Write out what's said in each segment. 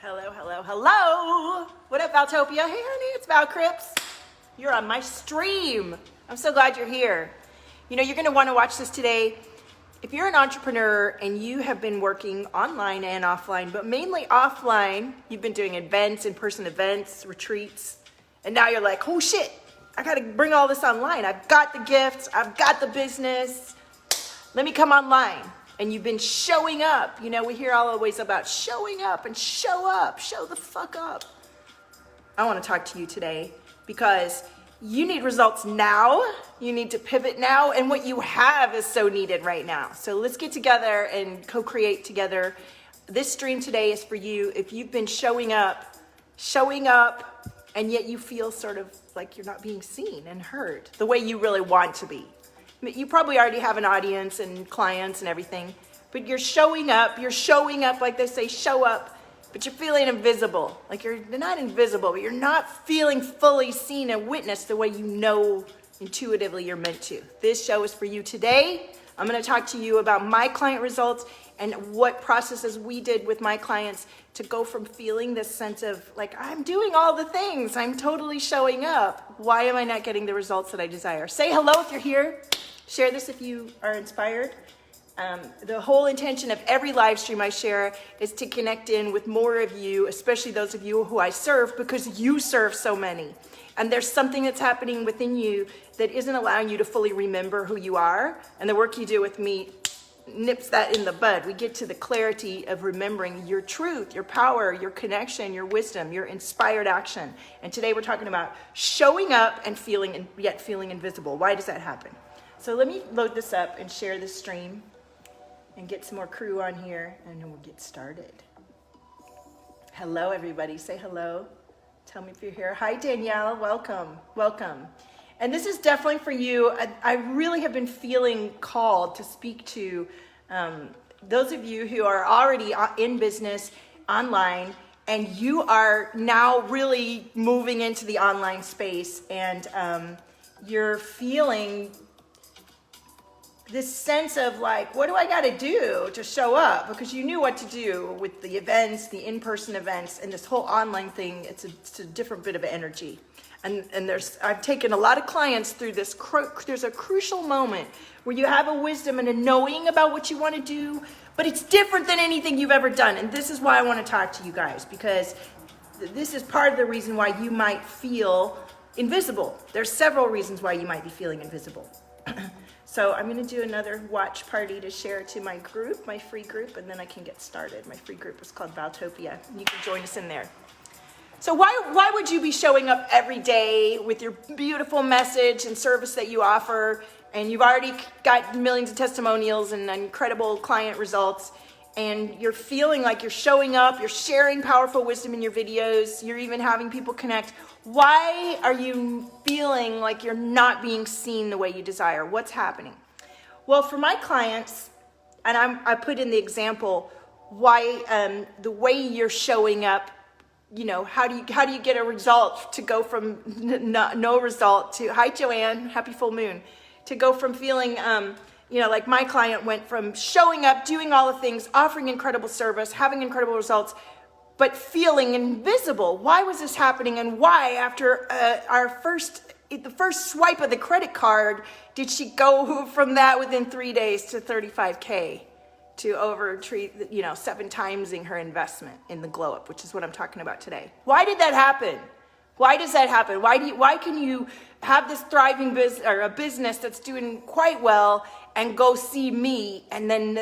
Hello, hello, hello. What up, Valtopia? Hey, honey, it's Val Crips. You're on my stream. I'm so glad you're here. You know, you're going to want to watch this today. If you're an entrepreneur and you have been working online and offline, but mainly offline, you've been doing events, in-person events, retreats, and now you're like, oh shit, I got to bring all this online. I've got the gifts, I've got the business. Let me come online. And you've been showing up. You know, we hear always about showing up and show the fuck up. I want to talk to you today because you need results now. You need to pivot now. And what you have is so needed right now. So let's get together and co-create together. This stream today is for you. If you've been showing up, and yet you feel sort of like you're not being seen and heard the way you really want to be. You probably already have an audience and clients and everything, but you're showing up like they say, show up, but you're feeling invisible. Like you're not invisible, but you're not feeling fully seen and witnessed the way you know intuitively you're meant to. This show is for you today. I'm going to talk to you about my client results and what processes we did with my clients to go from feeling this sense of like, I'm doing all the things, I'm totally showing up. Why am I not getting the results that I desire? Say hello if you're here. Share this if you are inspired. The whole intention of every live stream I share is to connect in with more of you, especially those of you who I serve, because you serve so many. And there's something that's happening within you that isn't allowing you to fully remember who you are. And the work you do with me nips that in the bud. We get to the clarity of remembering your truth, your power, your connection, your wisdom, your inspired action. And today we're talking about showing up and yet feeling invisible. Why does that happen? So let me load this up and share this stream and get some more crew on here and then we'll get started. Hello, everybody. Say hello. Tell me if you're here. Hi, Danielle. Welcome. Welcome. And this is definitely for you. I really have been feeling called to speak to those of you who are already in business online and you are now really moving into the online space and you're feeling this sense of like, what do I got to do to show up? Because you knew what to do with the events, the in-person events, and this whole online thing. It's a different bit of energy. And I've taken a lot of clients through this. There's a crucial moment where you have a wisdom and a knowing about what you want to do, but it's different than anything you've ever done. And this is why I want to talk to you guys, because this is part of the reason why you might feel invisible. There's several reasons why you might be feeling invisible. So I'm going to do another watch party to share to my group, my free group, and then I can get started. My free group is called Valtopia. You can join us in there. So why would you be showing up every day with your beautiful message and service that you offer, and you've already got millions of testimonials and incredible client results, and you're feeling like you're showing up, you're sharing powerful wisdom in your videos, you're even having people connect? Why are you feeling like you're not being seen the way you desire? What's happening? Well, for my clients, and I put in the example, why the way you're showing up, you know, how do you get a result to go from no result to, hi Joanne, happy full moon, to go from feeling, you know, like my client went from showing up, doing all the things, offering incredible service, having incredible results, but feeling invisible. Why was this happening, and why after the first swipe of the credit card did she go from that within 3 days to 35K to over 7 timesing her investment in the glow up, which is what I'm talking about today. Why did that happen? Why does that happen? Why can you have this thriving business or a business that's doing quite well and go see me, and then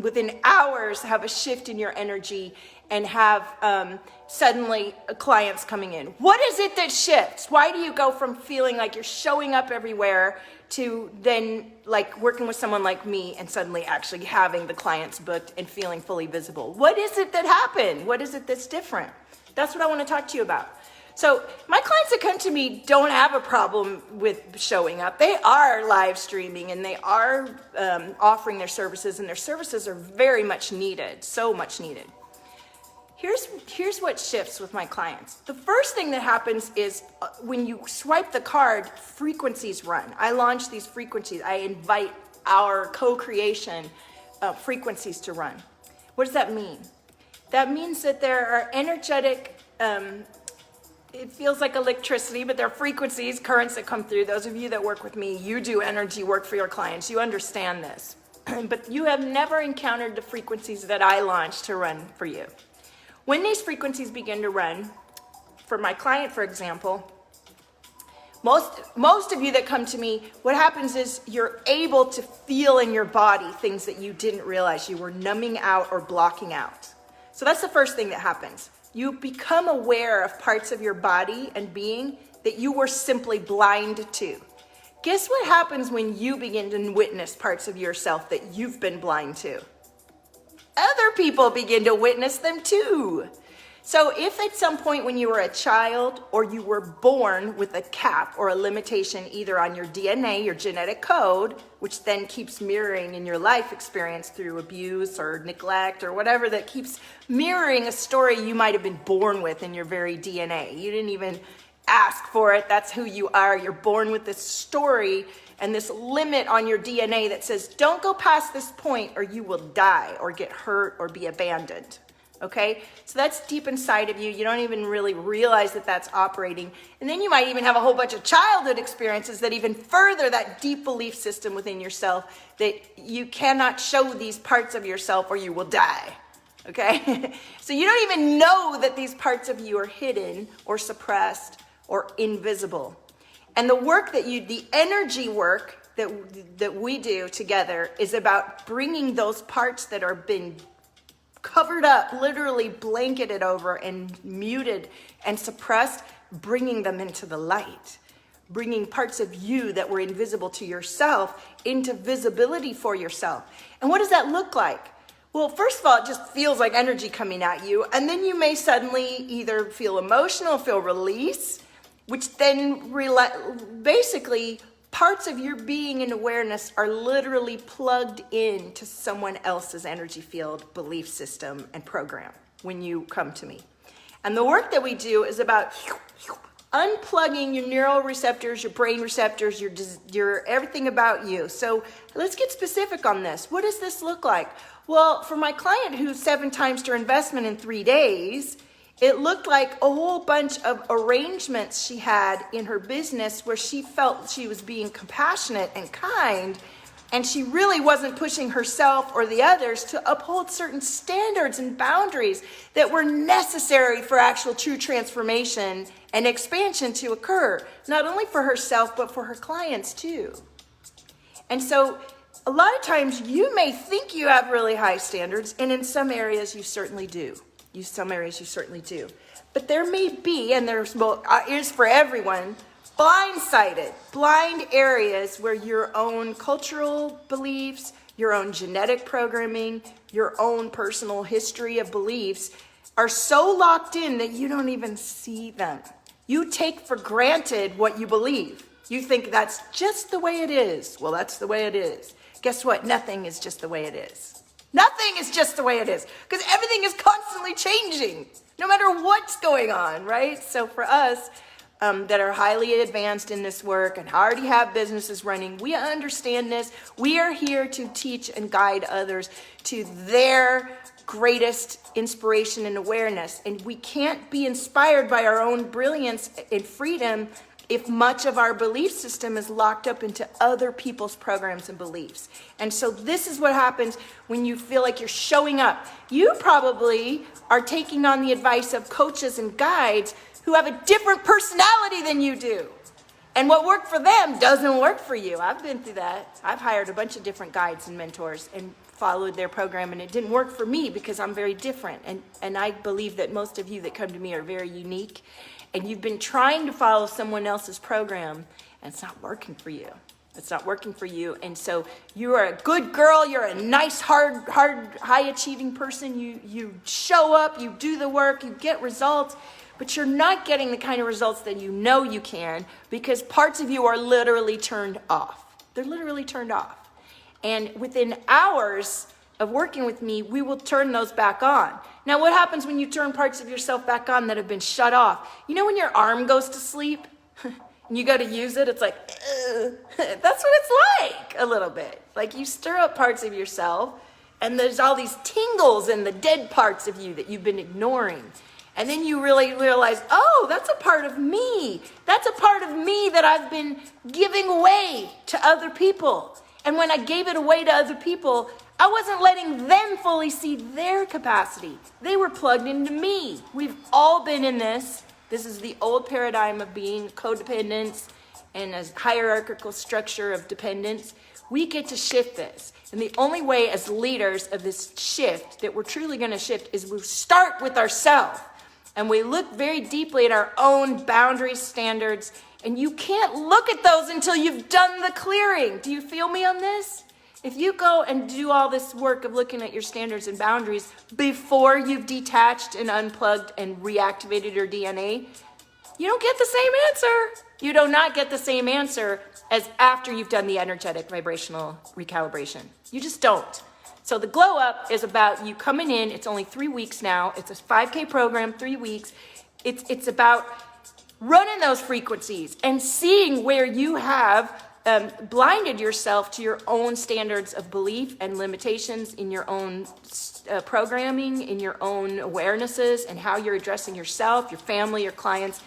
within hours have a shift in your energy and have suddenly clients coming in? What is it that shifts? Why do you go from feeling like you're showing up everywhere to then like working with someone like me and suddenly actually having the clients booked and feeling fully visible? What is it that happened? What is it that's different? That's what I want to talk to you about. So my clients that come to me don't have a problem with showing up. They are live streaming and they are offering their services, and their services are very much needed, so much needed. Here's what shifts with my clients. The first thing that happens is when you swipe the card, frequencies run. I launch these frequencies. I invite our co-creation frequencies to run. What does that mean? That means that there are energetic, it feels like electricity, but there are frequencies, currents that come through. Those of you that work with me, you do energy work for your clients. You understand this. But you have never encountered the frequencies that I launch to run for you. When these frequencies begin to run, for my client, for example, most of you that come to me, what happens is you're able to feel in your body things that you didn't realize you were numbing out or blocking out. So that's the first thing that happens. You become aware of parts of your body and being that you were simply blind to. Guess what happens when you begin to witness parts of yourself that you've been blind to? Other people begin to witness them too. So if at some point when you were a child or you were born with a cap or a limitation either on your DNA, your genetic code, which then keeps mirroring in your life experience through abuse or neglect or whatever that keeps mirroring a story you might have been born with in your very DNA. You didn't even ask for it. That's who you are. You're born with this story and this limit on your DNA that says, don't go past this point or you will die or get hurt or be abandoned. Okay, so that's deep inside of you. You don't even really realize that that's operating. And then you might even have a whole bunch of childhood experiences that even further that deep belief system within yourself that you cannot show these parts of yourself or you will die. Okay, so you don't even know that these parts of you are hidden or suppressed or invisible. And the work that the energy work that we do together is about bringing those parts that are been covered up, literally blanketed over and muted and suppressed, bringing them into the light, bringing parts of you that were invisible to yourself into visibility for yourself. And what does that look like? Well, first of all, it just feels like energy coming at you. And then you may suddenly either feel emotional, feel release, which then basically parts of your being and awareness are literally plugged into someone else's energy field, belief system, and program when you come to me. And the work that we do is about unplugging your neural receptors, your brain receptors, your everything about you. So let's get specific on this. What does this look like? Well, for my client who's 7 times her investment in 3 days, it looked like a whole bunch of arrangements she had in her business where she felt she was being compassionate and kind, and she really wasn't pushing herself or the others to uphold certain standards and boundaries that were necessary for actual true transformation and expansion to occur, not only for herself, but for her clients too. And so a lot of times you may think you have really high standards, and in some areas you certainly do. But there may be, and there's is for everyone, blind areas where your own cultural beliefs, your own genetic programming, your own personal history of beliefs are so locked in that you don't even see them. You take for granted what you believe. You think that's just the way it is. Well, that's the way it is. Guess what? Nothing is just the way it is. Nothing is just the way it is, because everything is constantly changing, no matter what's going on, right? So for us that are highly advanced in this work and already have businesses running, we understand this. We are here to teach and guide others to their greatest inspiration and awareness. And we can't be inspired by our own brilliance and freedom if much of our belief system is locked up into other people's programs and beliefs. And so this is what happens when you feel like you're showing up. You probably are taking on the advice of coaches and guides who have a different personality than you do. And what worked for them doesn't work for you. I've been through that. I've hired a bunch of different guides and mentors and followed their program, and it didn't work for me because I'm very different. And I believe that most of you that come to me are very unique. And you've been trying to follow someone else's program, and it's not working for you. It's not working for you. And so you are a good girl. You're a nice, hard, high-achieving person. You show up. You do the work. You get results. But you're not getting the kind of results that you know you can because parts of you are literally turned off. They're literally turned off. And within hours of working with me, we will turn those back on. Now, what happens when you turn parts of yourself back on that have been shut off? You know when your arm goes to sleep and you go to use it, it's like, that's what it's like a little bit. Like you stir up parts of yourself And there's all these tingles in the dead parts of you that you've been ignoring. And then you really realize, oh, that's a part of me. That's a part of me that I've been giving away to other people. And when I gave it away to other people, I wasn't letting them fully see their capacity. They were plugged into me. We've all been in this. This is the old paradigm of being codependence and a hierarchical structure of dependence. We get to shift this. And the only way as leaders of this shift that we're truly going to shift is we start with ourselves. And we look very deeply at our own boundaries, standards, and you can't look at those until you've done the clearing. Do you feel me on this? If you go and do all this work of looking at your standards and boundaries before you've detached and unplugged and reactivated your DNA, you don't get the same answer. You do not get the same answer as after you've done the energetic vibrational recalibration. You just don't. So the glow up is about you coming in. It's only 3 weeks now. It's a 5K program, 3 weeks. It's about running those frequencies and seeing where you have blinded yourself to your own standards of belief and limitations in your own programming, in your own awarenesses, and how you're addressing yourself, your family, your clients.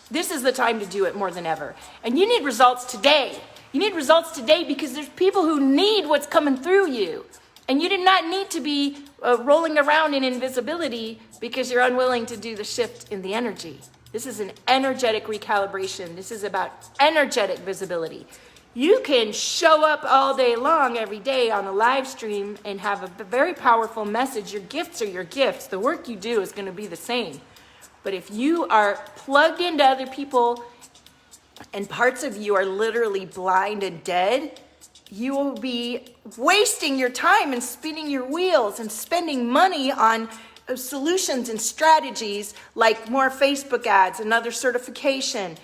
This is the time to do it more than ever. And you need results today. You need results today because there's people who need what's coming through you. And you do not need to be rolling around in invisibility because you're unwilling to do the shift in the energy. This is an energetic recalibration. This is about energetic visibility. You can show up all day long, every day on a live stream and have a very powerful message. Your gifts are your gifts. The work you do is going to be the same. But if you are plugged into other people and parts of you are literally blind and dead, you will be wasting your time and spinning your wheels and spending money on solutions and strategies like more Facebook ads, another certification,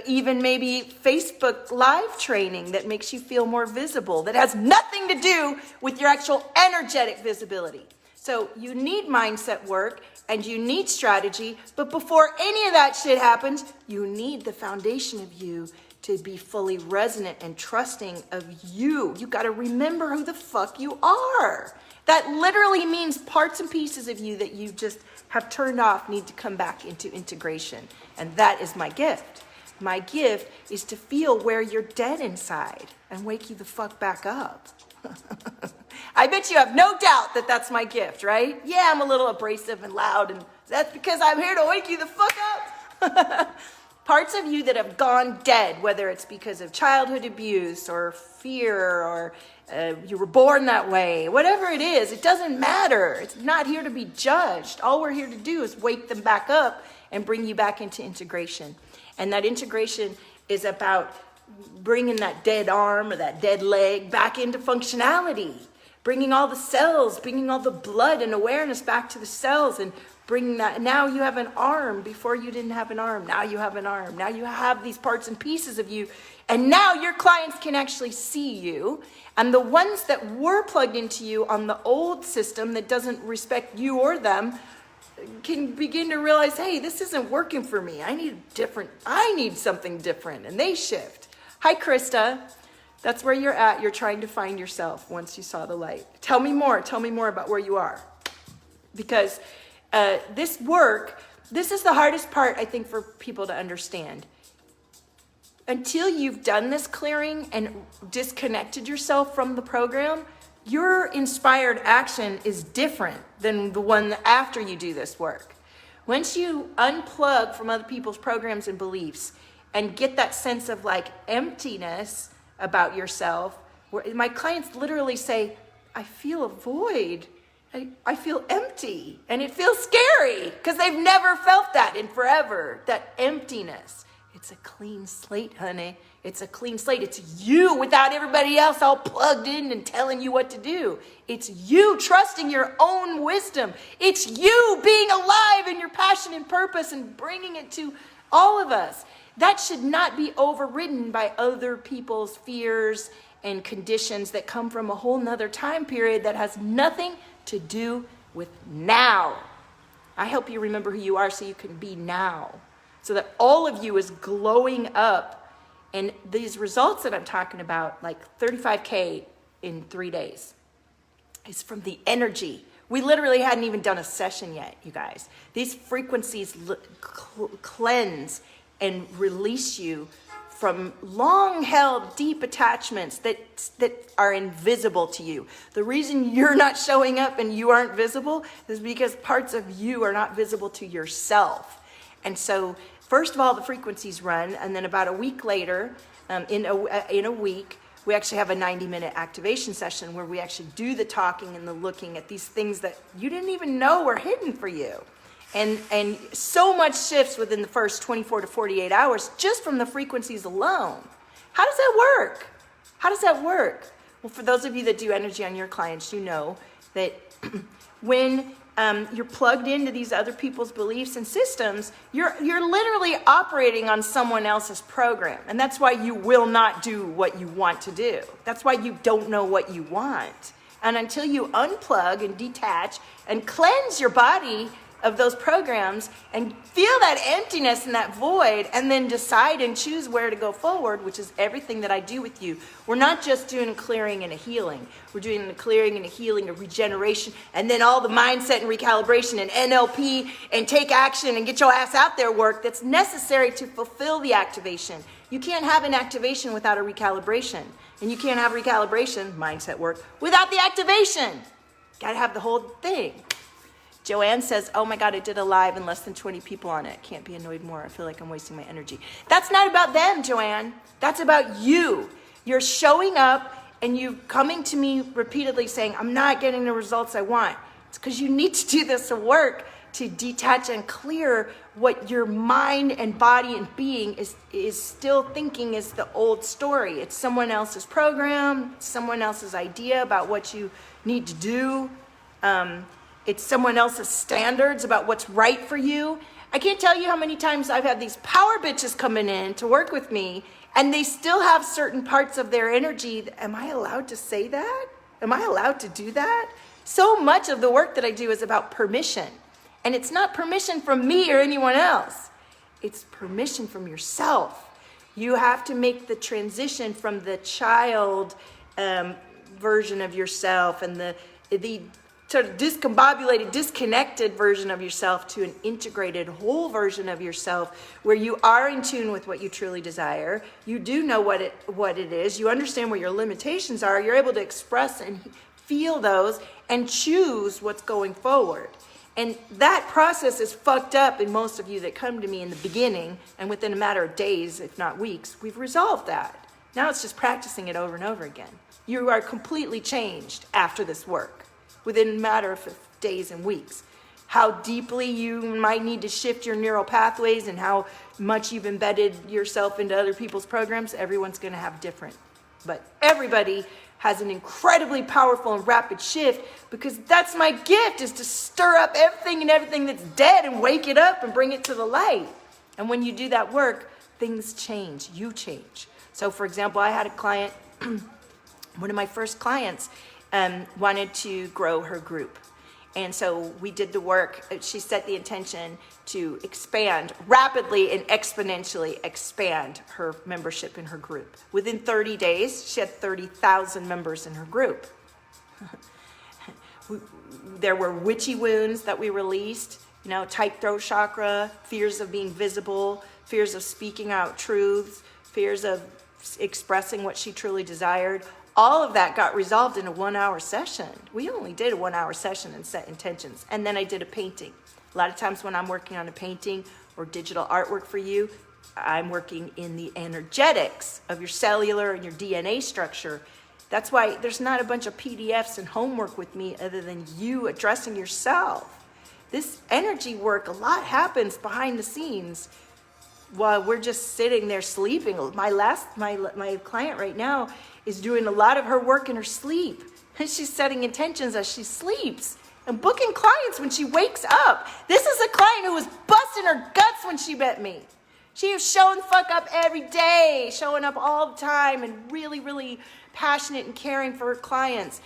even maybe Facebook live training that makes you feel more visible, that has nothing to do with your actual energetic visibility. So you need mindset work and you need strategy, but before any of that shit happens, you need the foundation of you to be fully resonant and trusting of you. You got to remember who the fuck you are. That literally means parts and pieces of you that you just have turned off need to come back into integration. And that is my gift. My gift is to feel where you're dead inside and wake you the fuck back up. I bet you have no doubt that that's my gift, right? Yeah, I'm a little abrasive and loud, and that's because I'm here to wake you the fuck up. Parts of you that have gone dead, whether it's because of childhood abuse or fear or you were born that way, whatever it is, it doesn't matter. It's not here to be judged. All we're here to do is wake them back up and bring you back into integration. And that integration is about bringing that dead arm or that dead leg back into functionality, bringing all the cells, bringing all the blood and awareness back to the cells and bringing that. Now you have an arm. Before you didn't have an arm. Now you have an arm. Now you have these parts and pieces of you. And now your clients can actually see you. And the ones that were plugged into you on the old system that doesn't respect you or them can begin to realize, hey, this isn't working for me. I need something different. And they shift. Hi, Krista. That's where you're at. You're trying to find yourself once you saw the light. Tell me more. Tell me more about where you are. Because this work, this is the hardest part, I think, for people to understand. Until you've done this clearing and disconnected yourself from the program, your inspired action is different than the one after you do this work. Once you unplug from other people's programs and beliefs and get that sense of like emptiness about yourself, where my clients literally say, I feel a void. I feel empty. And it feels scary because they've never felt that in forever, that emptiness. It's a clean slate, honey. It's a clean slate. It's you without everybody else all plugged in and telling you what to do. It's you trusting your own wisdom. It's you being alive in your passion and purpose and bringing it to all of us. That should not be overridden by other people's fears and conditions that come from a whole nother time period that has nothing to do with now. I help you remember who you are so you can be now. So that all of you is glowing up. And these results that I'm talking about, like 35K in 3 days. is from the energy. We literally hadn't even done a session yet, you guys. These frequencies cleanse and release you from long-held deep attachments that are invisible to you. The reason you're not showing up and you aren't visible is because parts of you are not visible to yourself. And so, first of all, the frequencies run, and then about a week later, in a week, we actually have a 90-minute activation session where we actually do the talking and the looking at these things that you didn't even know were hidden for you. And so much shifts within the first 24 to 48 hours just from the frequencies alone. How does that work? How does that work? Well, for those of you that do energy on your clients, you know that when you're plugged into these other people's beliefs and systems, you're literally operating on someone else's program. And that's why you will not do what you want to do. That's why you don't know what you want. And until you unplug and detach and cleanse your body of those programs and feel that emptiness and that void, and then decide and choose where to go forward, which is everything that I do with you. We're not just doing a clearing and a healing. We're doing a clearing and a healing, a regeneration, and then all the mindset and recalibration and NLP and take action and get your ass out there work that's necessary to fulfill the activation. You can't have an activation without a recalibration. And you can't have recalibration, mindset work, without the activation. Gotta have the whole thing. Joanne says, oh my God, I did a live and less than 20 people on it. Can't be annoyed more. I feel like I'm wasting my energy. That's not about them, Joanne. That's about you. You're showing up and you coming to me repeatedly saying, I'm not getting the results I want. It's because you need to do this work to detach and clear what your mind and body and being is still thinking is the old story. It's someone else's program, someone else's idea about what you need to do. It's someone else's standards about what's right for you. I can't tell you how many times I've had these power bitches coming in to work with me, and they still have certain parts of their energy. Am I allowed to say that? Am I allowed to do that? So much of the work that I do is about permission. And it's not permission from me or anyone else. It's permission from yourself. You have to make the transition from the child version of yourself and the sort of discombobulated, disconnected version of yourself to an integrated whole version of yourself where you are in tune with what you truly desire. You do know what it is. You understand what your limitations are. You're able to express and feel those and choose what's going forward. And that process is fucked up in most of you that come to me in the beginning, and within a matter of days, if not weeks, we've resolved that. Now it's just practicing it over and over again. You are completely changed after this work, within a matter of days and weeks. How deeply you might need to shift your neural pathways and how much you've embedded yourself into other people's programs, everyone's going to have different. But everybody has an incredibly powerful and rapid shift, because that's my gift, is to stir up everything that's dead and wake it up and bring it to the light. And when you do that work, things change. You change. So, for example, I had a client, one of my first clients, wanted to grow her group. And so we did the work. She set the intention to expand rapidly and exponentially expand her membership in her group. Within 30 days, she had 30,000 members in her group. There were witchy wounds that we released, tight throat chakra, fears of being visible, fears of speaking out truths, fears of expressing what she truly desired. All of that got resolved in a 1-hour session. We only did a 1-hour session and set intentions. And then I did a painting. A lot of times when I'm working on a painting or digital artwork for you, I'm working in the energetics of your cellular and your DNA structure. That's why there's not a bunch of PDFs and homework with me other than you addressing yourself. This energy work, a lot happens behind the scenes while we're just sitting there sleeping. My client right now is doing a lot of her work in her sleep. And she's setting intentions as she sleeps and booking clients when she wakes up. This is a client who was busting her guts when she met me. She was showing the fuck up every day, showing up all the time, and really, really passionate and caring for her clients.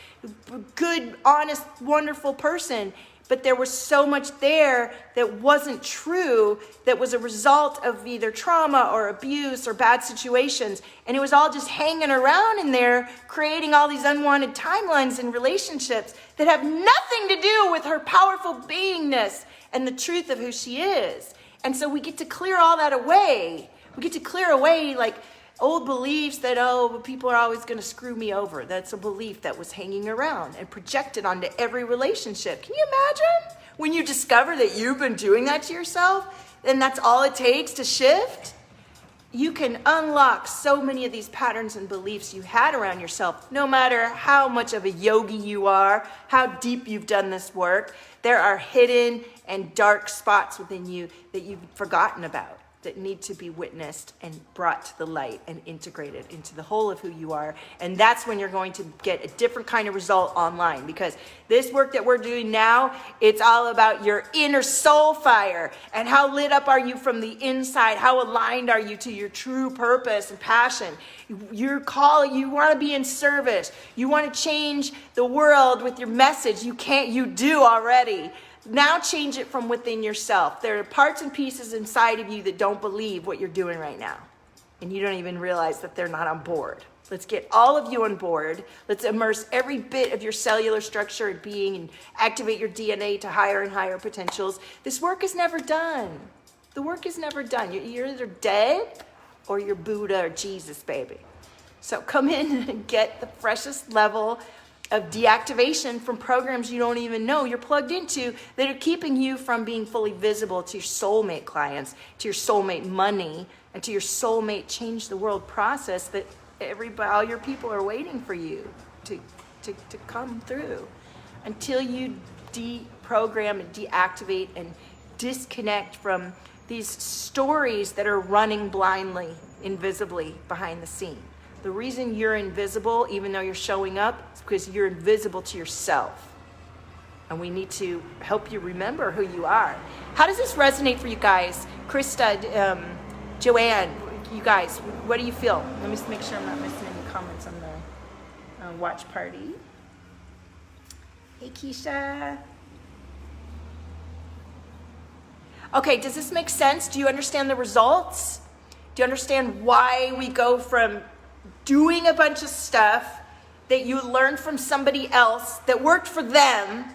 Good, honest, wonderful person. but there was so much there that wasn't true, that was a result of either trauma or abuse or bad situations. And it was all just hanging around in there, creating all these unwanted timelines and relationships that have nothing to do with her powerful beingness and the truth of who she is. And so we get to clear all that away. We get to clear away like old beliefs that, oh, people are always going to screw me over. That's a belief that was hanging around and projected onto every relationship. Can you imagine when you discover that you've been doing that to yourself and that's all it takes to shift? You can unlock so many of these patterns and beliefs you had around yourself, no matter how much of a yogi you are, how deep you've done this work. There are hidden and dark spots within you that you've forgotten about, that need to be witnessed and brought to the light and integrated into the whole of who you are. And that's when you're going to get a different kind of result online, because this work that we're doing now, it's all about your inner soul fire and how lit up are you from the inside, how aligned are you to your true purpose and passion. Your call, you want to be in service, you want to change the world with your message. You do already. Now change it from within yourself. There are parts and pieces inside of you that don't believe what you're doing right now. And you don't even realize that they're not on board. Let's get all of you on board. Let's immerse every bit of your cellular structure and being and activate your DNA to higher and higher potentials. This work is never done. The work is never done. You're either dead or you're Buddha or Jesus, baby. So come in and get the freshest level of deactivation from programs you don't even know you're plugged into that are keeping you from being fully visible to your soulmate clients, to your soulmate money, and to your soulmate change the world process that all your people are waiting for you to come through. Until you deprogram and deactivate and disconnect from these stories that are running blindly, invisibly behind the scene. The reason you're invisible, even though you're showing up, is because you're invisible to yourself. And we need to help you remember who you are. How does this resonate for you guys? Krista, Joanne, you guys, what do you feel? Let me just make sure I'm not missing any comments on the watch party. Hey, Keisha. Okay, does this make sense? Do you understand the results? Do you understand why we go from doing a bunch of stuff that you learned from somebody else that worked for them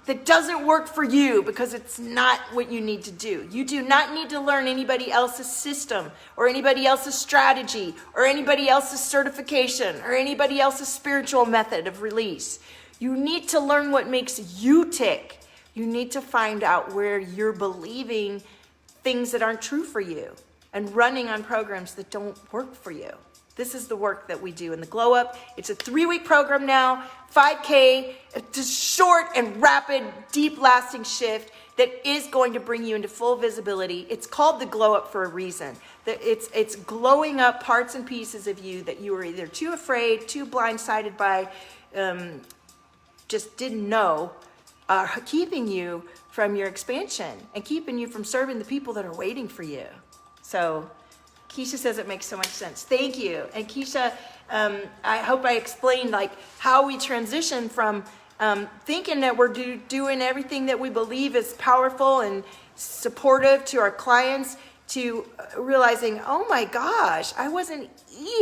that doesn't work for you because it's not what you need to do? You do not need to learn anybody else's system or anybody else's strategy or anybody else's certification or anybody else's spiritual method of release. You need to learn what makes you tick. You need to find out where you're believing things that aren't true for you and running on programs that don't work for you. This is the work that we do in the Glow Up. It's a 3-week program now, 5K, it's a short and rapid, deep lasting shift that is going to bring you into full visibility. It's called the Glow Up for a reason. It's glowing up parts and pieces of you that you were either too afraid, too blindsided by, just didn't know, keeping you from your expansion and keeping you from serving the people that are waiting for you. So Keisha says it makes so much sense. Thank you. And Keisha, I hope I explained like how we transition from thinking that we're doing everything that we believe is powerful and supportive to our clients to realizing, oh my gosh, I wasn't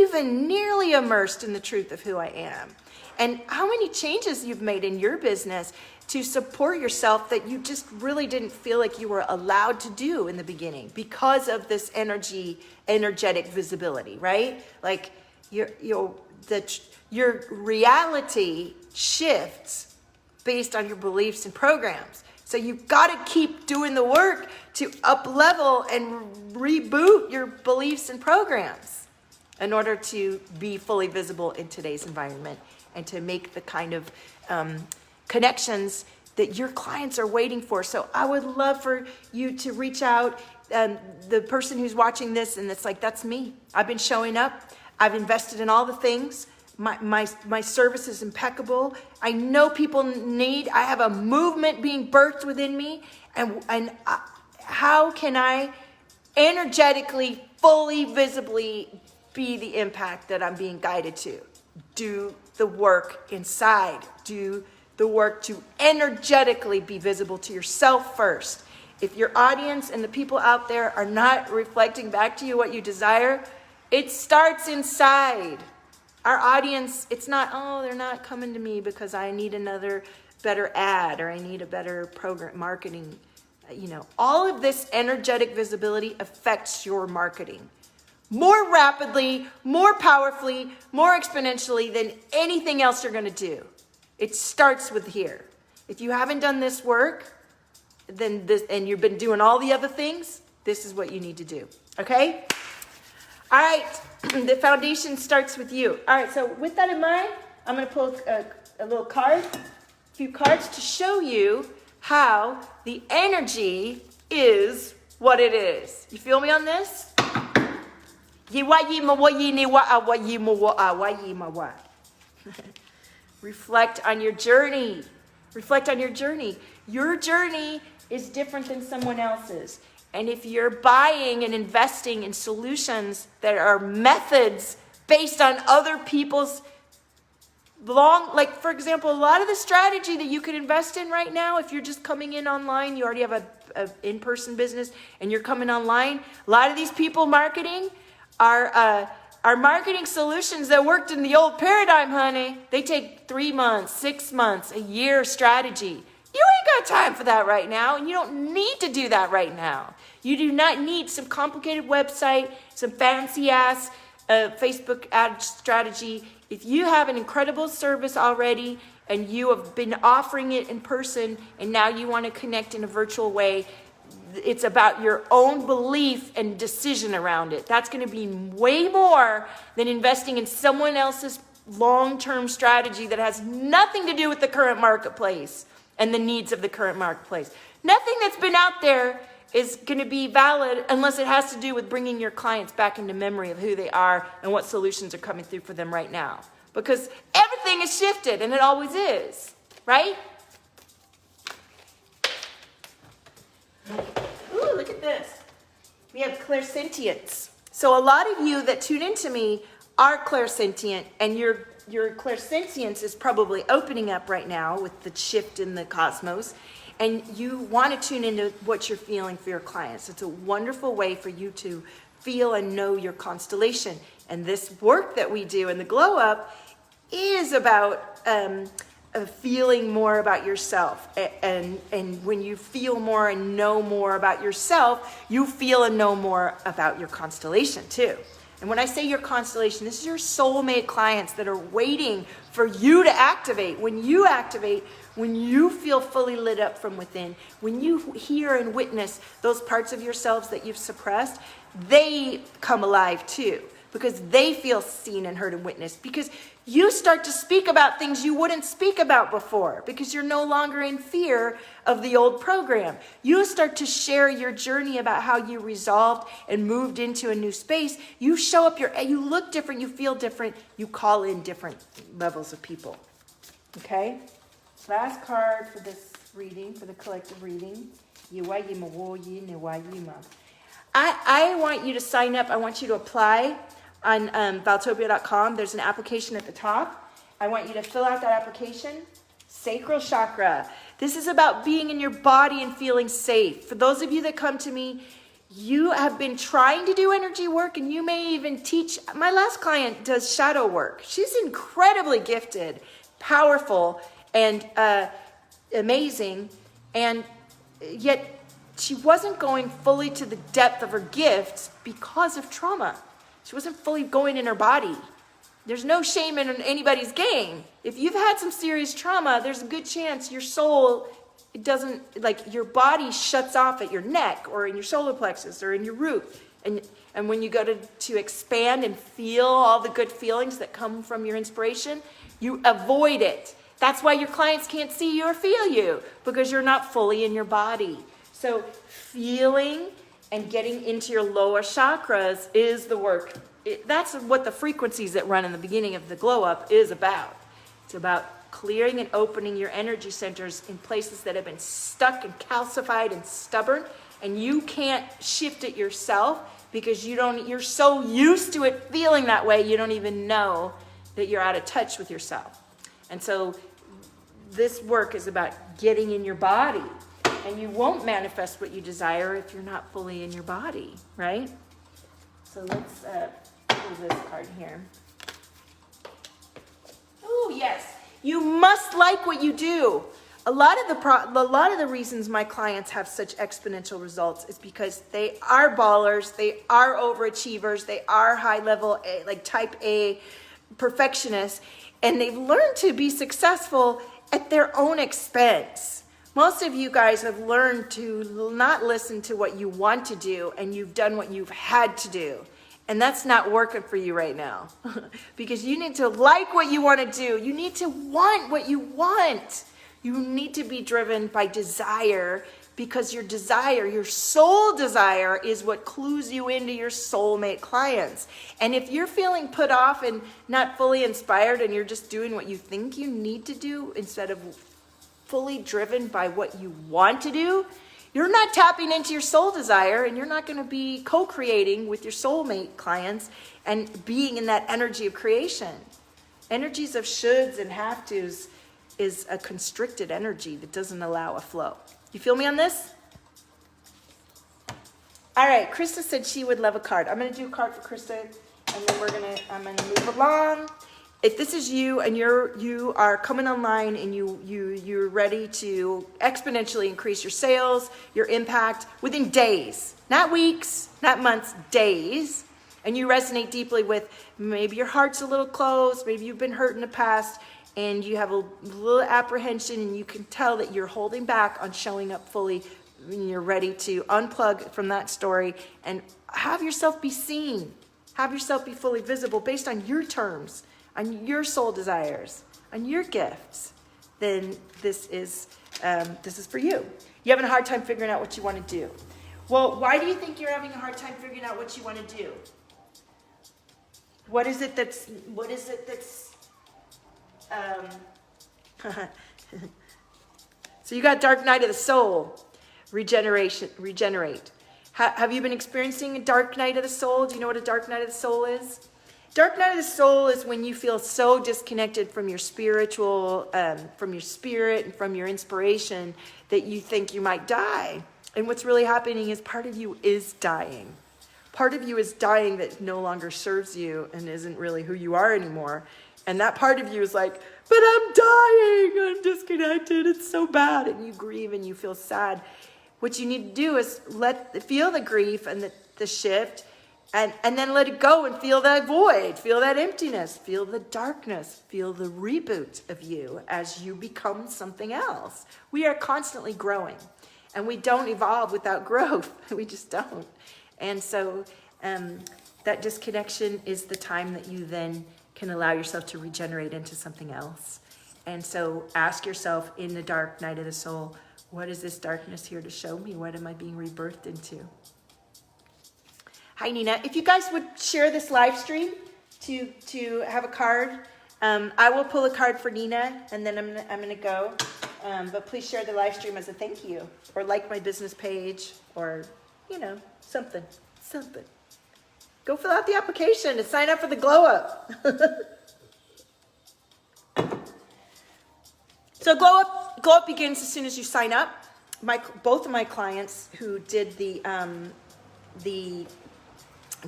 even nearly immersed in the truth of who I am. And how many changes you've made in your business to support yourself that you just really didn't feel like you were allowed to do in the beginning because of this energetic visibility, right? Like your reality shifts based on your beliefs and programs. So you've got to keep doing the work to up level and reboot your beliefs and programs in order to be fully visible in today's environment and to make the kind of connections that your clients are waiting for. So I would love for you to reach out. The person who's watching this and it's like, that's me. I've been showing up. I've invested in all the things. My service is impeccable. I know people need, I have a movement being birthed within me. And how can I energetically, fully, visibly be the impact that I'm being guided to? Do the work inside. Do the work to energetically be visible to yourself first. If your audience and the people out there are not reflecting back to you what you desire, it starts inside. Our audience, it's not, oh, they're not coming to me because I need another better ad or I need a better program marketing. All of this energetic visibility affects your marketing more rapidly, more powerfully, more exponentially than anything else you're going to do. It starts with here. If you haven't done this work, then this, and you've been doing all the other things, this is what you need to do. Okay? All right. The foundation starts with you. All right. So with that in mind, I'm going to pull a little card, a few cards to show you how the energy is what it is. You feel me on this? Reflect on your journey. Reflect on your journey. Your journey is different than someone else's. And if you're buying and investing in solutions that are methods based on other people's like, for example, a lot of the strategy that you could invest in right now, if you're just coming in online, you already have a in-person business and you're coming online, a lot of these people marketing are marketing solutions that worked in the old paradigm, honey. They take 3 months, 6 months, a year strategy. You ain't got time for that right now, and you don't need to do that right now. You do not need some complicated website, some fancy-ass Facebook ad strategy. If you have an incredible service already and you have been offering it in person and now you want to connect in a virtual way, it's about your own belief and decision around it. That's going to be way more than investing in someone else's long-term strategy that has nothing to do with the current marketplace and the needs of the current marketplace. Nothing that's been out there is going to be valid unless it has to do with bringing your clients back into memory of who they are and what solutions are coming through for them right now. Because everything is shifted, and it always is, right? Ooh, look at this. We have clairsentience. So a lot of you that tune into me are clairsentient, and your clairsentience is probably opening up right now with the shift in the cosmos. And you want to tune into what you're feeling for your clients. It's a wonderful way for you to feel and know your constellation. And this work that we do in the Glow Up is about feeling more about yourself. And when you feel more and know more about yourself, you feel and know more about your constellation too. And when I say your constellation, this is your soulmate clients that are waiting for you to activate. When you activate, when you feel fully lit up from within, when you hear and witness those parts of yourselves that you've suppressed, they come alive too, because they feel seen and heard and witnessed, because you start to speak about things you wouldn't speak about before, because you're no longer in fear of the old program. You start to share your journey about how you resolved and moved into a new space. You show up, you look different, you feel different, you call in different levels of people. Okay? Last card for this reading, for the collective reading. I want you to sign up. I want you to apply on Valtopia.com. There's an application at the top. I want you to fill out that application. Sacral Chakra. This is about being in your body and feeling safe. For those of you that come to me, you have been trying to do energy work, and you may even teach. My last client does shadow work. She's incredibly gifted, powerful, and amazing, and yet she wasn't going fully to the depth of her gifts because of trauma. She wasn't fully going in her body. There's no shame in anybody's game. If you've had some serious trauma, there's a good chance your soul, it doesn't, like, your body shuts off at your neck or in your solar plexus or in your root. And when you go to expand and feel all the good feelings that come from your inspiration, you avoid it. That's why your clients can't see you or feel you, because you're not fully in your body. So feeling and getting into your lower chakras is the work. That's what the frequencies that run in the beginning of the Glow Up is about. It's about clearing and opening your energy centers in places that have been stuck and calcified and stubborn, and you can't shift it yourself because you're so used to it feeling that way, you don't even know that you're out of touch with yourself. And so this work is about getting in your body. And you won't manifest what you desire if you're not fully in your body, right? So let's pull this card here. Oh, yes. You must like what you do. A lot of the reasons my clients have such exponential results is because they are ballers, they are overachievers, they are high level A, like type A perfectionists, and they've learned to be successful at their own expense. Most of you guys have learned to not listen to what you want to do, and you've done what you've had to do. And that's not working for you right now. Because you need to like what you want to do. You need to want what you want. You need to be driven by desire, because your desire, your soul desire, is what clues you into your soulmate clients. And if you're feeling put off and not fully inspired, and you're just doing what you think you need to do instead of fully driven by what you want to do, you're not tapping into your soul desire, and you're not going to be co-creating with your soulmate clients and being in that energy of creation. Energies of shoulds and have tos is a constricted energy that doesn't allow a flow. You feel me on this? All right, Krista said she would love a card. I'm going to do a card for Krista, and then I'm going to move along. If this is you and you are coming online and you're ready to exponentially increase your sales, your impact within days, not weeks, not months, days, and you resonate deeply with, maybe your heart's a little closed, maybe you've been hurt in the past, and you have a little apprehension, and you can tell that you're holding back on showing up fully, and you're ready to unplug from that story and have yourself be seen, have yourself be fully visible based on your terms, on your soul desires, on your gifts, then this is for you. You're having a hard time figuring out what you want to do. Well, why do you think you're having a hard time figuring out what you want to do? What is it that's so you got dark night of the soul, regenerate. Have you been experiencing a dark night of the soul? Do you know what a dark night of the soul is? Dark night of the soul is when you feel so disconnected from your spiritual, from your spirit and from your inspiration that you think you might die. And what's really happening is part of you is dying. Part of you is dying that no longer serves you and isn't really who you are anymore. And that part of you is like, but I'm dying, I'm disconnected, it's so bad. And you grieve and you feel sad. What you need to do is feel the grief and the shift, and then let it go and feel that void, feel that emptiness, feel the darkness, feel the reboot of you as you become something else. We are constantly growing, and we don't evolve without growth. We just don't. And so that disconnection is the time that you then can allow yourself to regenerate into something else. And so ask yourself, in the dark night of the soul, what is this darkness here to show me? What am I being rebirthed into? Hi, Nina. If you guys would share this live stream to have a card, I will pull a card for Nina, and then I'm gonna go. But please share the live stream as a thank you, or like my business page, or something. Go fill out the application to sign up for the glow up. So glow up begins as soon as you sign up. Both of my clients who did the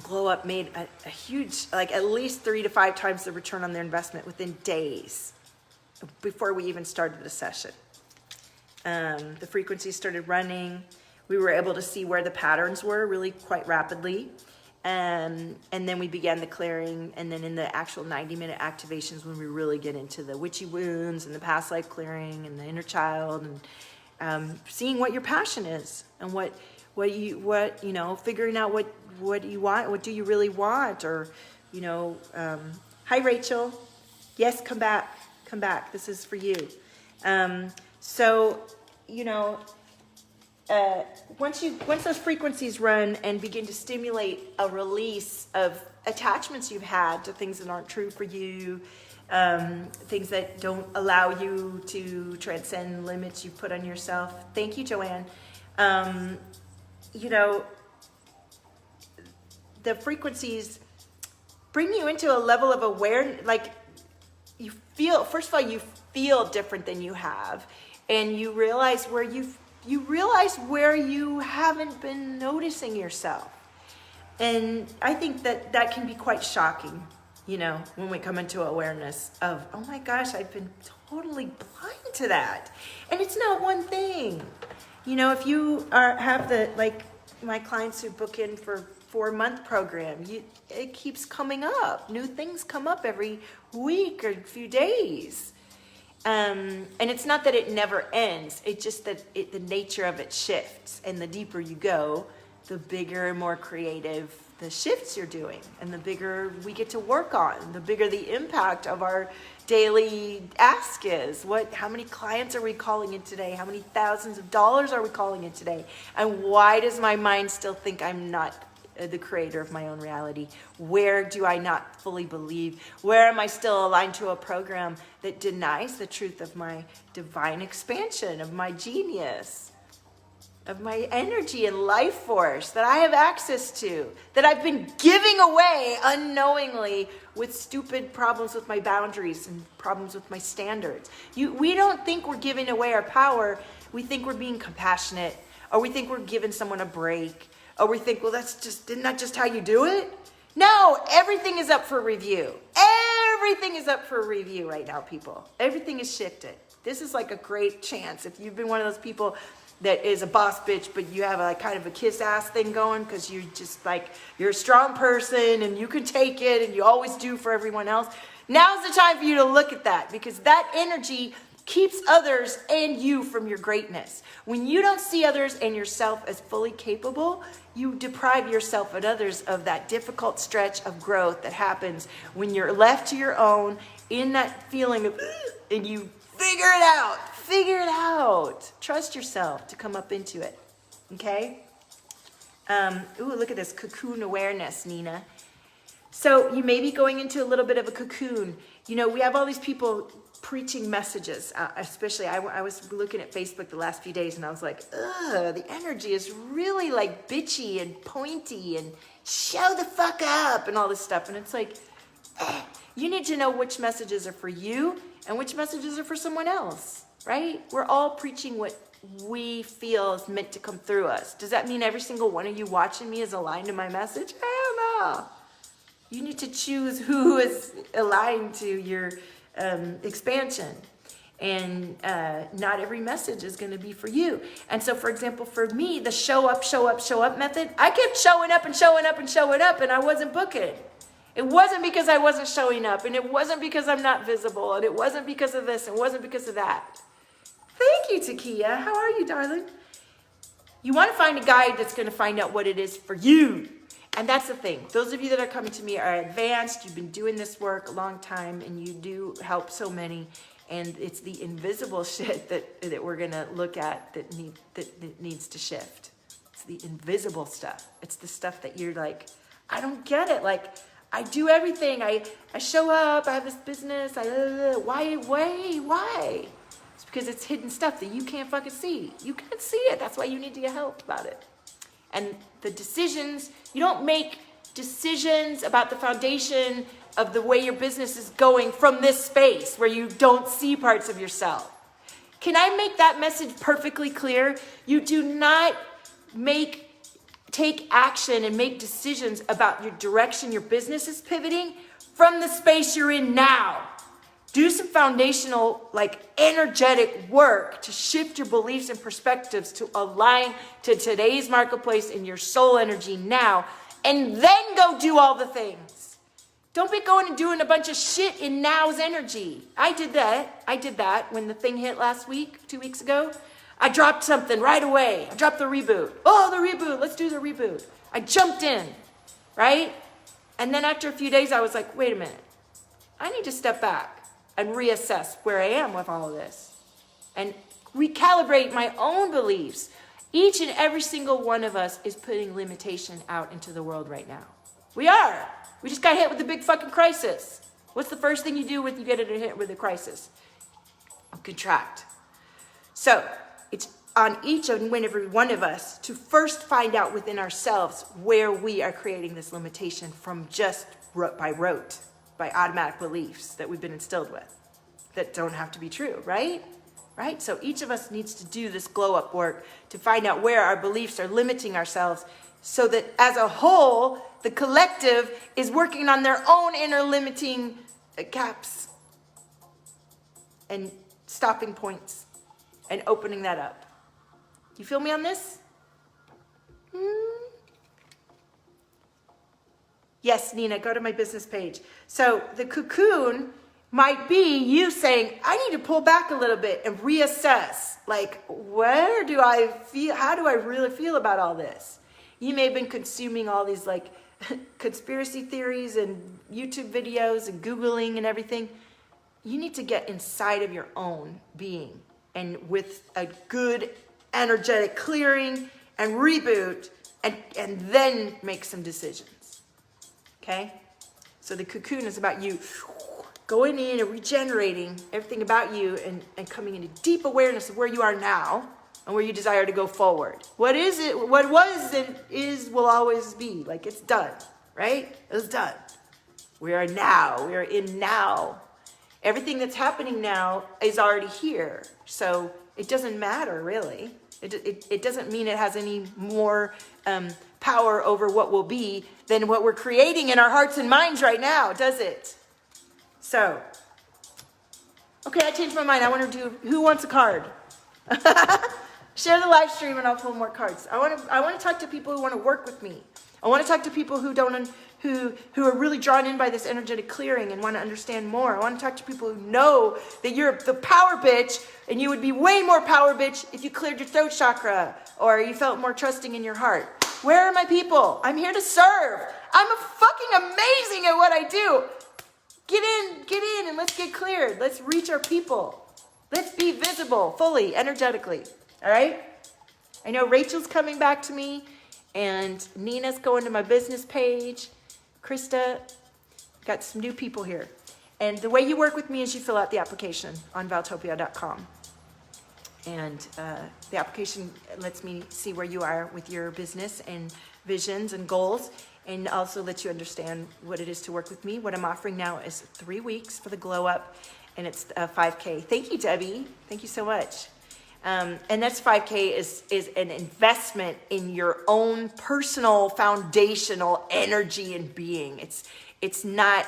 glow up made a huge, like at least 3 to 5 times the return on their investment within days before we even started the session. The frequencies started running. We were able to see where the patterns were really quite rapidly. And then we began the clearing, and then in the actual 90-minute activations, when we really get into the witchy wounds and the past life clearing and the inner child, and seeing what your passion is, and what figuring out what you want, what do you really want, or hi Rachel, yes, come back, this is for you. Once those frequencies run and begin to stimulate a release of attachments you've had to things that aren't true for you, things that don't allow you to transcend limits you've put on yourself. Thank you, Joanne. The frequencies bring you into a level of awareness, like you feel, first of all, you feel different than you have, and you realize where you haven't been noticing yourself. And I think that can be quite shocking, when we come into awareness of, oh my gosh, I've been totally blind to that. And it's not one thing. If you have my clients who book in for 4-month program, it keeps coming up. New things come up every week or few days. And it's not that it never ends. It's just that the nature of it shifts. And the deeper you go, the bigger and more creative the shifts you're doing, and the bigger we get to work on, the bigger the impact of our daily ask is. How many clients are we calling in today? How many thousands of dollars are we calling in today? And why does my mind still think I'm not the creator of my own reality? Where do I not fully believe? Where am I still aligned to a program that denies the truth of my divine expansion, of my genius, of my energy and life force that I have access to, that I've been giving away unknowingly with stupid problems with my boundaries and problems with my standards? We don't think we're giving away our power. We think we're being compassionate, or we think we're giving someone a break, or we think, well, isn't that just how you do it? No, everything is up for review. Everything is up for review right now, people. Everything is shifted. This is like a great chance. If you've been one of those people that is a boss bitch, but you have a kind of a kiss ass thing going because you're just you're a strong person and you can take it and you always do for everyone else. Now's the time for you to look at that, because that energy keeps others and you from your greatness. When you don't see others and yourself as fully capable, you deprive yourself and others of that difficult stretch of growth that happens when you're left to your own in that feeling of, and you figure it out. Figure it out. Trust yourself to come up into it. Okay? Ooh, look at this. Cocoon Awareness, Nina. So you may be going into a little bit of a cocoon. We have all these people preaching messages, especially I was looking at Facebook the last few days and I was like, ugh, the energy is really bitchy and pointy and show the fuck up and all this stuff. And it's like, you need to know which messages are for you and which messages are for someone else. Right? We're all preaching what we feel is meant to come through us. Does that mean every single one of you watching me is aligned to my message? Hell no. You need to choose who is aligned to your expansion. And not every message is going to be for you. And so, for example, for me, the show up method, I kept showing up and I wasn't booking. It wasn't because I wasn't showing up, and it wasn't because I'm not visible, and it wasn't because of this, and it wasn't because of that. Thank you, Takia. How are you, darling? You want to find a guide that's going to find out what it is for you. And that's the thing. Those of you that are coming to me are advanced. You've been doing this work a long time, and you do help so many. And it's the invisible shit that we're going to look at that needs to shift. It's the invisible stuff. It's the stuff that you're like, I don't get it. I do everything. I show up. I have this business. Why? It's because it's hidden stuff that you can't fucking see. You can't see it. That's why you need to get help about it. And the decisions, you don't make decisions about the foundation of the way your business is going from this space where you don't see parts of yourself. Can I make that message perfectly clear? You do not take action and make decisions about your direction your business is pivoting from the space you're in now. Do some foundational, energetic work to shift your beliefs and perspectives to align to today's marketplace and your soul energy now, and then go do all the things. Don't be going and doing a bunch of shit in now's energy. I did that when the thing hit last week, 2 weeks ago. I dropped something right away. I dropped the reboot. Oh, the reboot. Let's do the reboot. I jumped in, right? And then after a few days, I was like, wait a minute. I need to step back and reassess where I am with all of this and recalibrate my own beliefs. Each and every single one of us is putting limitation out into the world right now. We are. We just got hit with a big fucking crisis. What's the first thing you do when you get hit with a crisis? Contract. So it's on each and every one of us to first find out within ourselves where we are creating this limitation from just by rote, by automatic beliefs that we've been instilled with. that don't have to be true, right? Right? So each of us needs to do this glow up work to find out where our beliefs are limiting ourselves, so that as a whole, the collective is working on their own inner limiting gaps and stopping points and opening that up. You feel me on this? Yes, Nina, go to my business page. So the cocoon might be you saying, I need to pull back a little bit and reassess. Like, where do I feel? How do I really feel about all this? You may have been consuming all these like conspiracy theories and YouTube videos and Googling and everything. You need to get inside of your own being, and with a good energetic clearing and reboot, and then make some decisions. Okay? So the cocoon is about you going in and regenerating everything about you, and coming into deep awareness of where you are now and where you desire to go forward. What is it? What was and is will always be. Like, it's done, right? It's done. We are now. We are in now. Everything that's happening now is already here. So it doesn't matter, really. It doesn't mean it has any more power over what will be than what we're creating in our hearts and minds right now, does it? So, okay, I changed my mind. I want to do, who wants a card? Share the live stream and I'll pull more cards. I want to talk to people who want to work with me. I want to talk to people who who are really drawn in by this energetic clearing and want to understand more. I want to talk to people who know that you're the power bitch, and you would be way more power bitch if you cleared your throat chakra or you felt more trusting in your heart. Where are my people? I'm here to serve. I'm fucking amazing at what I do. Get in and let's get cleared. Let's reach our people. Let's be visible fully, energetically. All right? I know Rachel's coming back to me, and Nina's going to my business page. Krista, got some new people here. And the way you work with me is you fill out the application on Valtopia.com. And the application lets me see where you are with your business and visions and goals, and also lets you understand what it is to work with me. What I'm offering now is 3 weeks for the glow up, and it's 5K. Thank you, Debbie. Thank you so much. And that's 5K is an investment in your own personal foundational energy and being. It's not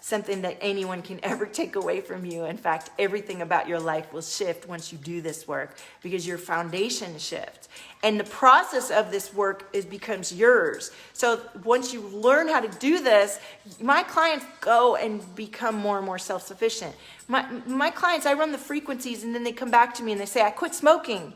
something that anyone can ever take away from you. In fact, everything about your life will shift once you do this work, because your foundation shifts. And the process of this work becomes yours. So once you learn how to do this, my clients go and become more and more self-sufficient. My clients, I run the frequencies, and then they come back to me and they say, I quit smoking.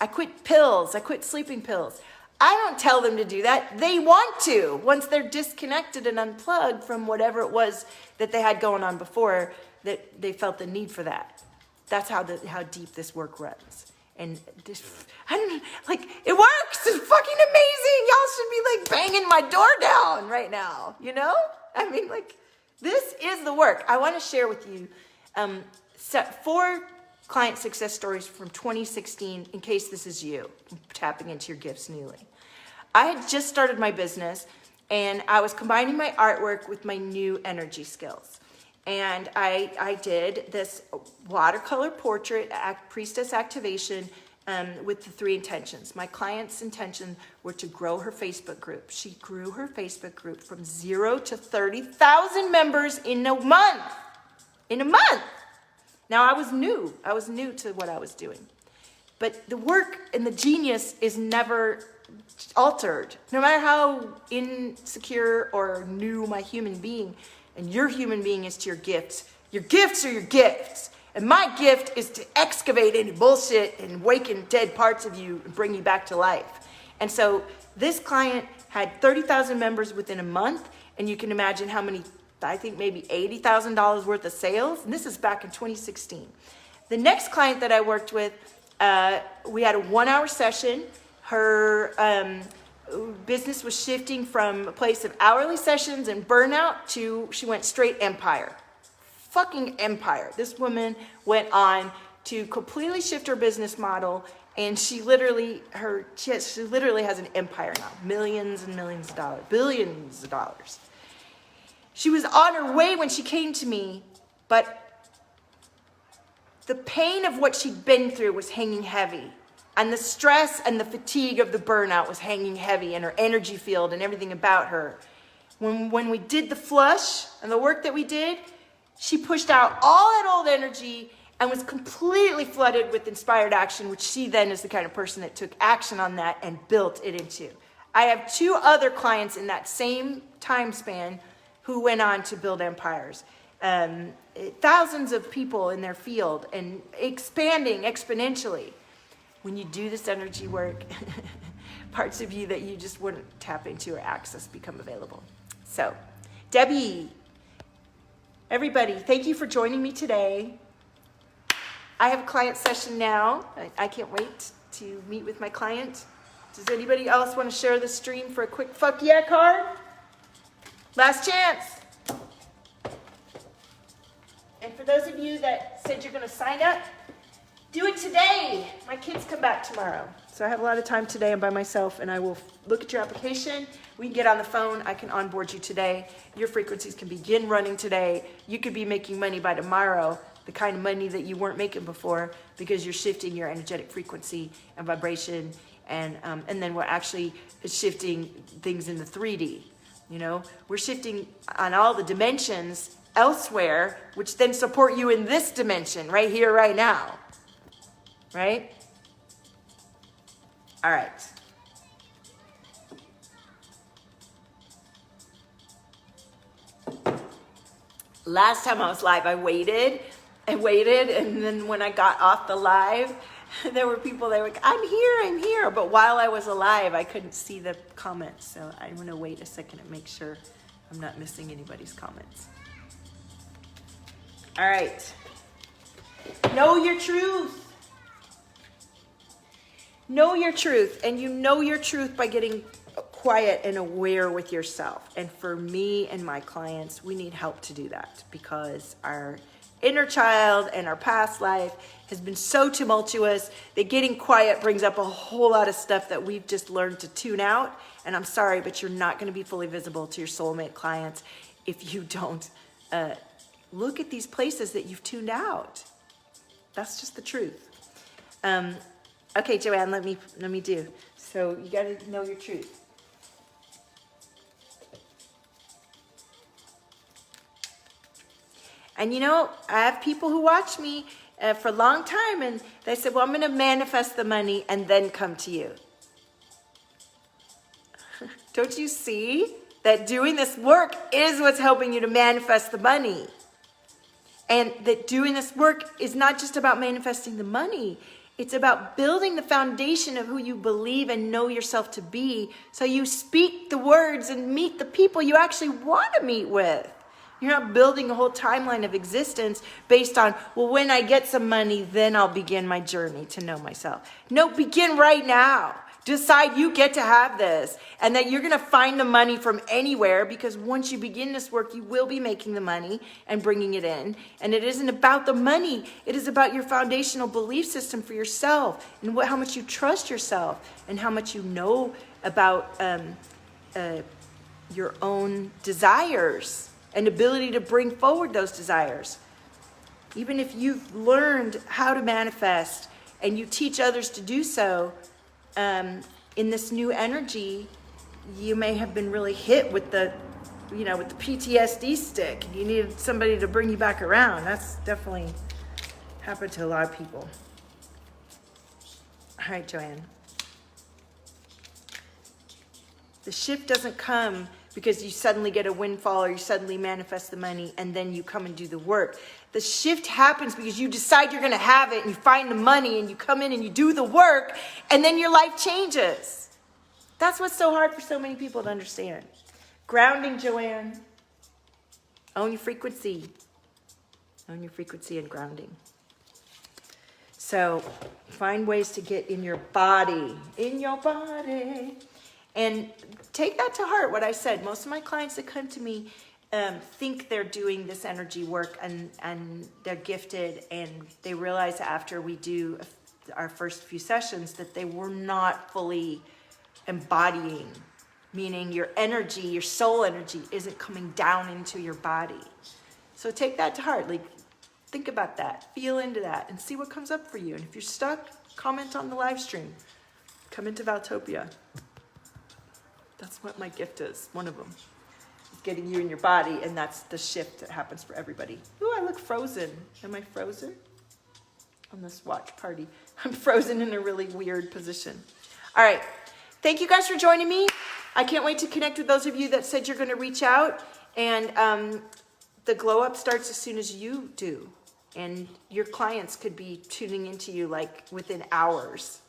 I quit pills. I quit sleeping pills. I don't tell them to do that. They want to, once they're disconnected and unplugged from whatever it was that they had going on before, that they felt the need for that. That's how deep this work runs. And this, I don't know, like, it works. It's fucking amazing. Y'all should be like banging my door down right now, you know? I mean, like, this is the work. I want to share with you 4 client success stories from 2016, in case this is you, tapping into your gifts newly. I had just started my business, and I was combining my artwork with my new energy skills. And I did this watercolor portrait, priestess activation, with the 3 intentions. My client's intention were to grow her Facebook group. She grew her Facebook group from 0 to 30,000 members in a month. In a month. Now, I was new to what I was doing. But the work and the genius is never altered. No matter how insecure or new my human being, and your human being is to your gifts. Your gifts are your gifts. And my gift is to excavate any bullshit and awaken dead parts of you and bring you back to life. And so this client had 30,000 members within a month, and you can imagine how many, I think maybe $80,000 worth of sales. And this is back in 2016. The next client that I worked with, we had a 1-hour session. Her business was shifting from a place of hourly sessions and burnout to, she went straight empire. Fucking empire. This woman went on to completely shift her business model, and she literally has an empire now. Millions and millions of dollars. Billions of dollars. She was on her way when she came to me, but the pain of what she'd been through was hanging heavy. And the stress and the fatigue of the burnout was hanging heavy, and her energy field and everything about her. When we did the flush and the work that we did, she pushed out all that old energy and was completely flooded with inspired action, which she then is the kind of person that took action on that and built it into. I have 2 other clients in that same time span who went on to build empires. Thousands of people in their field and expanding exponentially. When you do this energy work, parts of you that you just wouldn't tap into or access become available. So, Debbie, everybody, thank you for joining me today. I have a client session now. I can't wait to meet with my client. Does anybody else want to share the stream for a quick fuck yeah card? Last chance. And for those of you that said you're going to sign up, do it today. My kids come back tomorrow. So I have a lot of time today. I'm by myself, and I will look at your application. We can get on the phone. I can onboard you today. Your frequencies can begin running today. You could be making money by tomorrow, the kind of money that you weren't making before, because you're shifting your energetic frequency and vibration, and then we're actually shifting things in the 3D. You know, we're shifting on all the dimensions elsewhere, which then support you in this dimension right here, right now. Right? All right. Last time I was live, I waited, and then when I got off the live, there were people that were like, I'm here. But while I was alive, I couldn't see the comments. So I'm going to wait a second and make sure I'm not missing anybody's comments. All right. Know your truth. Know your truth. And you know your truth by getting quiet and aware with yourself. And for me and my clients, we need help to do that, because our inner child and our past life has been so tumultuous that getting quiet brings up a whole lot of stuff that we've just learned to tune out. And I'm sorry, but you're not going to be fully visible to your soulmate clients if you don't look at these places that you've tuned out. That's just the truth. Okay, Joanne, let me do. So you got to know your truth. And you know, I have people who watch me for a long time, and they said, well, I'm going to manifest the money and then come to you. Don't you see that doing this work is what's helping you to manifest the money? And that doing this work is not just about manifesting the money. It's about building the foundation of who you believe and know yourself to be, so you speak the words and meet the people you actually want to meet with. You're not building a whole timeline of existence based on, well, when I get some money, then I'll begin my journey to know myself. No, begin right now. Decide you get to have this, and that you're going to find the money from anywhere, because once you begin this work, you will be making the money and bringing it in. And it isn't about the money. It is about your foundational belief system for yourself, and how much you trust yourself, and how much you know about your own desires and ability to bring forward those desires. Even if you've learned how to manifest and you teach others to do so, in this new energy, you may have been really hit with the PTSD stick. You needed somebody to bring you back around. That's definitely happened to a lot of people. All right, Joanne. The shift doesn't come because you suddenly get a windfall or you suddenly manifest the money and then you come and do the work. The shift happens because you decide you're going to have it, and you find the money, and you come in and you do the work, and then your life changes. That's what's so hard for so many people to understand. Grounding, Joanne. Own your frequency. Own your frequency and grounding. So find ways to get in your body. In your body. And take that to heart, what I said. Most of my clients that come to me think they're doing this energy work, and they're gifted, and they realize after we do our first few sessions that they were not fully embodying, meaning your energy, your soul energy isn't coming down into your body. So take that to heart. Like, think about that, feel into that, and see what comes up for you. And if you're stuck, comment on the live stream. Come into Valtopia. That's what my gift is, one of them. It's getting you in your body, and that's the shift that happens for everybody. Ooh, I look frozen. Am I frozen? On this watch party. I'm frozen in a really weird position. All right. Thank you guys for joining me. I can't wait to connect with those of you that said you're going to reach out. And the glow up starts as soon as you do. And your clients could be tuning into you like within hours.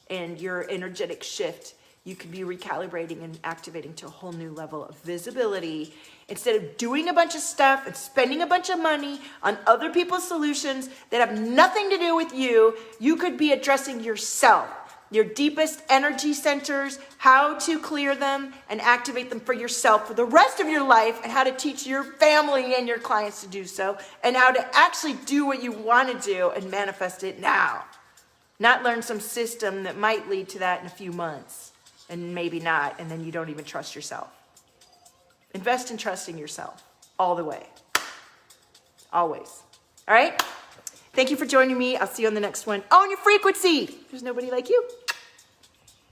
And your energetic shift, you could be recalibrating and activating to a whole new level of visibility. Instead of doing a bunch of stuff and spending a bunch of money on other people's solutions that have nothing to do with you, you could be addressing yourself, your deepest energy centers, how to clear them and activate them for yourself for the rest of your life, and how to teach your family and your clients to do so, and how to actually do what you want to do and manifest it now. Not learn some system that might lead to that in a few months, and maybe not, and then you don't even trust yourself. Invest in trusting yourself all the way. Always. All right? Thank you for joining me. I'll see you on the next one. Own your frequency. There's nobody like you.